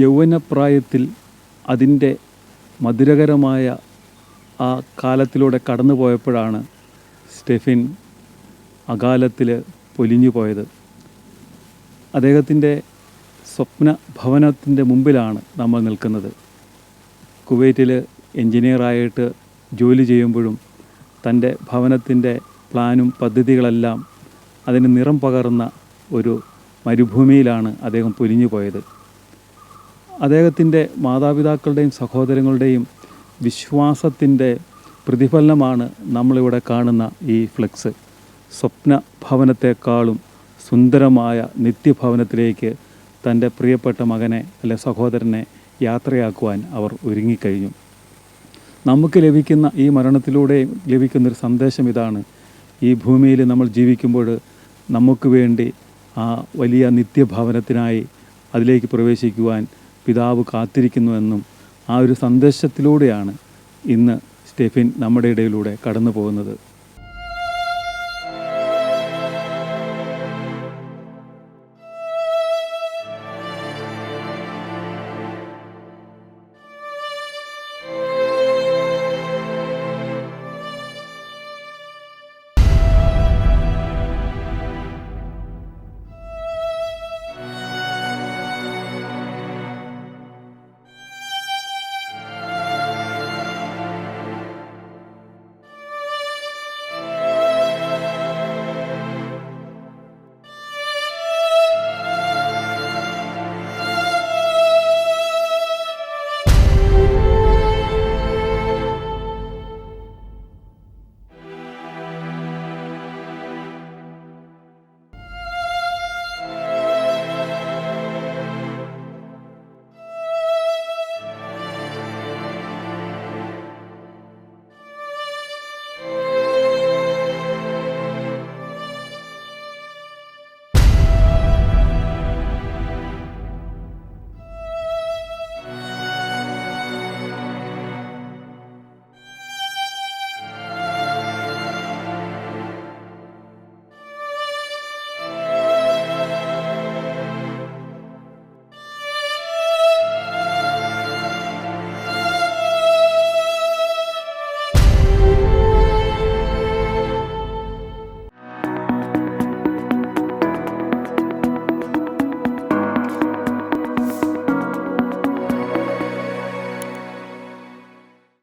യൗവനപ്രായത്തിൽ അതിൻ്റെ മധുരകരമായ ആ കാലത്തിലൂടെ കടന്നു പോയപ്പോഴാണ് സ്റ്റെഫിൻ അകാലത്തിൽ പൊലിഞ്ഞു പോയത്. അദ്ദേഹത്തിൻ്റെ സ്വപ്ന ഭവനത്തിൻ്റെ മുമ്പിലാണ് നമ്മൾ നിൽക്കുന്നത്. കുവൈറ്റിൽ എൻജിനീയറായിട്ട് ജോലി ചെയ്യുമ്പോഴും തൻ്റെ ഭവനത്തിൻ്റെ പ്ലാനും പദ്ധതികളെല്ലാം അതിന് നിറം പകർന്ന ഒരു മരുഭൂമിയിലാണ് അദ്ദേഹം പൊലിഞ്ഞു പോയത്. അദ്ദേഹത്തിൻ്റെ മാതാപിതാക്കളുടെയും സഹോദരങ്ങളുടെയും വിശ്വാസത്തിൻ്റെ പ്രതിഫലനമാണ് നമ്മളിവിടെ കാണുന്ന ഈ ഫ്ലെക്സ്. സ്വപ്ന ഭവനത്തെക്കാളും സുന്ദരമായ നിത്യഭവനത്തിലേക്ക് തൻ്റെ പ്രിയപ്പെട്ട മകനെ അല്ലെ സഹോദരനെ യാത്രയാക്കുവാൻ അവർ ഒരുങ്ങിക്കഴിഞ്ഞു. നമുക്ക് ലഭിക്കുന്ന ഈ മരണത്തിലൂടെ ലഭിക്കുന്നൊരു സന്ദേശം ഇതാണ്: ഈ ഭൂമിയിൽ നമ്മൾ ജീവിക്കുമ്പോൾ നമുക്ക് വേണ്ടി ആ വലിയ നിത്യഭവനത്തിനായി അതിലേക്ക് പ്രവേശിക്കുവാൻ പിതാവ് കാത്തിരിക്കുന്നുവെന്നും ആ ഒരു സന്ദേശത്തിലൂടെയാണ് ഇന്ന് സ്റ്റെഫിൻ നമ്മുടെ ഇടയിലൂടെ കടന്നു പോകുന്നത്.